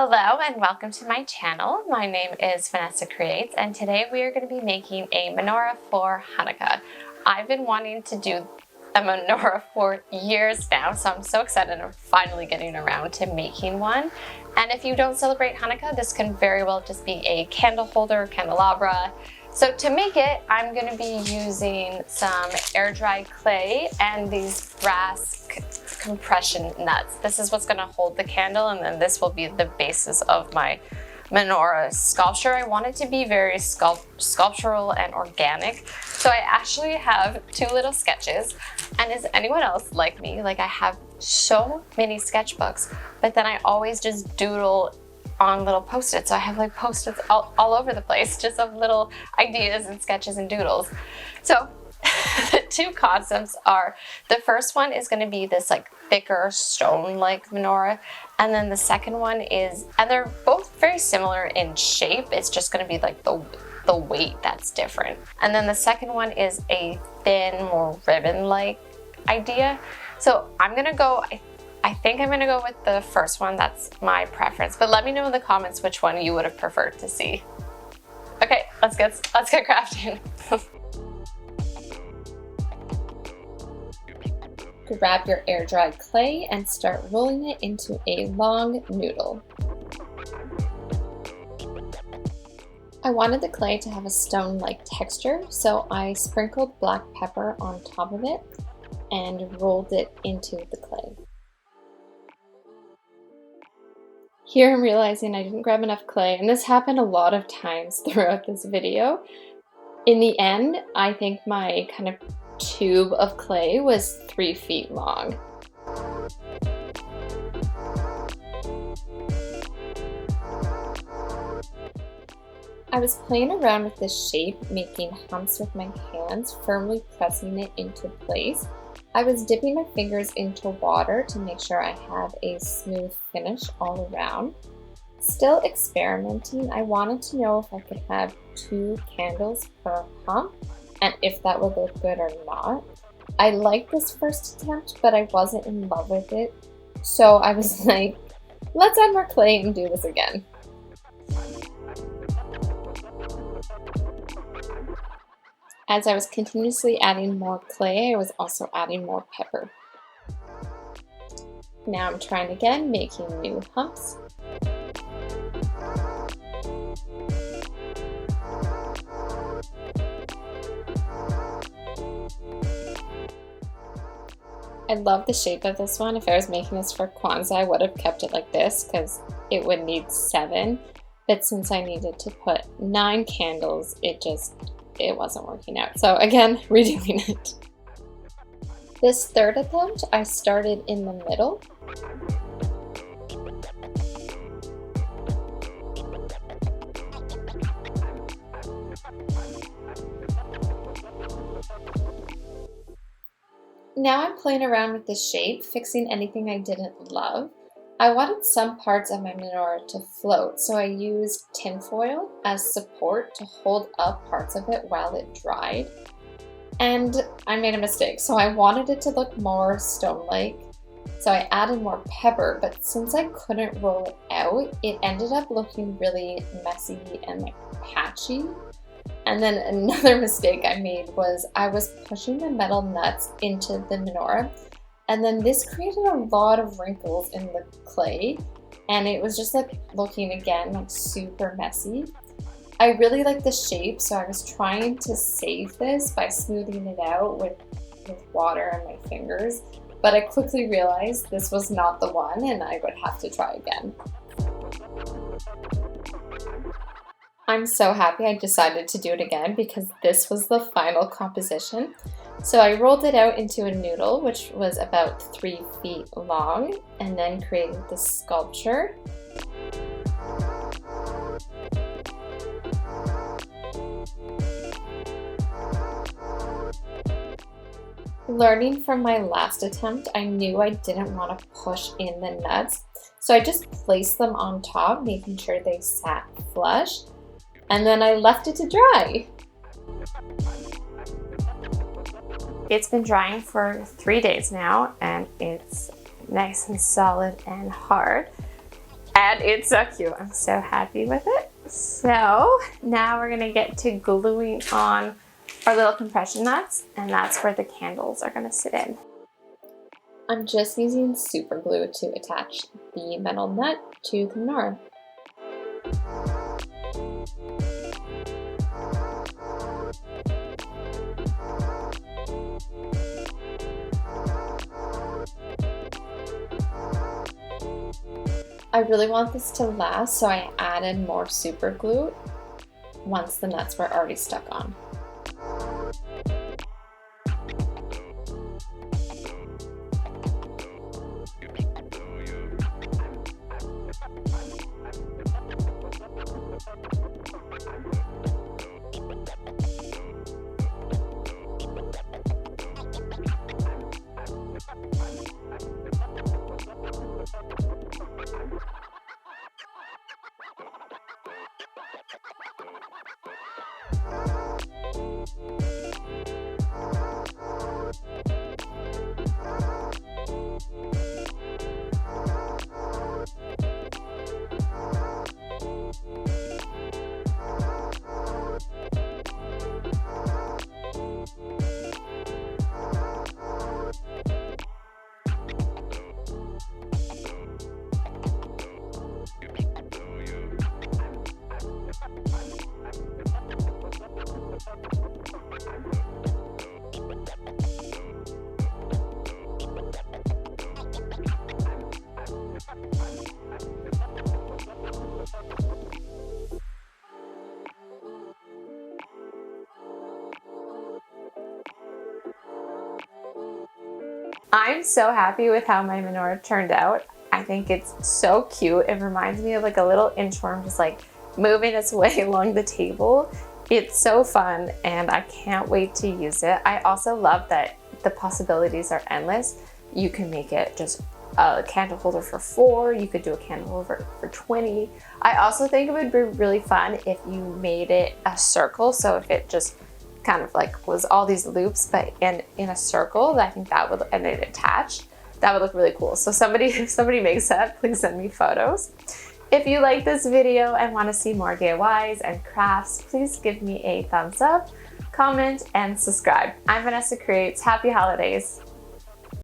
Hello and welcome to my channel. My name is Vanessa Creates and today we are going to be making a menorah for Hanukkah. I've been wanting to do a menorah for years now, so I'm so excited I'm finally getting around to making one. And if you don't celebrate Hanukkah, this can very well just be a candle holder, candelabra. So to make it, I'm going to be using some air dry clay and these brass compression nuts. This is what's going to hold the candle, and then this will be the basis of my menorah sculpture. I want it to be very sculptural and organic. So I actually have two little sketches. And is anyone else like me? Like, I have so many sketchbooks, but then I always just doodle on little post-its. So I have like post-its all over the place, just of little ideas and sketches and doodles. So the two concepts are, the first one is going to be this like thicker stone-like menorah, and then the second one is, and they're both very similar in shape, it's just going to be like the weight that's different. And then the second one is a thin, more ribbon-like idea. So I'm gonna go, I think I'm gonna go with the first one. That's my preference, but let me know in the comments which one you would have preferred to see. Okay, let's get crafting. Grab your air dried clay and start rolling it into a long noodle. I wanted the clay to have a stone-like texture, so I sprinkled black pepper on top of it and rolled it into the clay. Here I'm realizing I didn't grab enough clay, and this happened a lot of times throughout this video. In the end, I think my kind of tube of clay was 3 feet long. I was playing around with this shape, making humps with my hands, firmly pressing it into place. I was dipping my fingers into water to make sure I had a smooth finish all around. Still experimenting, I wanted to know if I could have 2 candles per hump and if that would look good or not. I liked this first attempt, but I wasn't in love with it, so I was like, let's add more clay and do this again. As I was continuously adding more clay, I was also adding more pepper. Now I'm trying again, making new humps. I love the shape of this one. If I was making this for Kwanzaa, I would have kept it like this because it would need 7. But since I needed to put 9 candles, it wasn't working out. So again, redoing it. This third attempt, I started in the middle. Now I'm playing around with the shape, fixing anything I didn't love. I wanted some parts of my menorah to float, so I used tinfoil as support to hold up parts of it while it dried. And I made a mistake, so I wanted it to look more stone-like. So I added more pepper, but since I couldn't roll it out, it ended up looking really messy and like patchy. And then another mistake I made was I was pushing the metal nuts into the menorah, and then this created a lot of wrinkles in the clay, and it was just like looking again like super messy. I really like the shape, so I was trying to save this by smoothing it out with water on my fingers, but I quickly realized this was not the one and I would have to try again. I'm so happy I decided to do it again because this was the final composition. So I rolled it out into a noodle, which was about 3 feet long, and then created the sculpture. Learning from my last attempt, I knew I didn't want to push in the nuts, so I just placed them on top, making sure they sat flush, and then I left it to dry. It's been drying for 3 days now, and it's nice and solid and hard. And it's so cute. I'm so happy with it. So now we're gonna get to gluing on our little compression nuts, and that's where the candles are gonna sit in. I'm just using super glue to attach the metal nut to the menorah. I really want this to last, so I added more super glue once the nuts were already stuck on. I'm so happy with how my menorah turned out. I think it's so cute. It reminds me of like a little inchworm just like moving its way along the table. It's so fun and I can't wait to use it. I also love that the possibilities are endless. You can make it just a candle holder for 4, you could do a candle holder for 20. I also think it would be really fun if you made it a circle, so if it just kind of like was all these loops but in a circle, I think that would, and it attached, that would look really cool. So if somebody makes that, please send me photos. If you like this video and want to see more DIYs and crafts, please give me a thumbs up, comment, and subscribe. I'm Vanessa Creates. Happy holidays.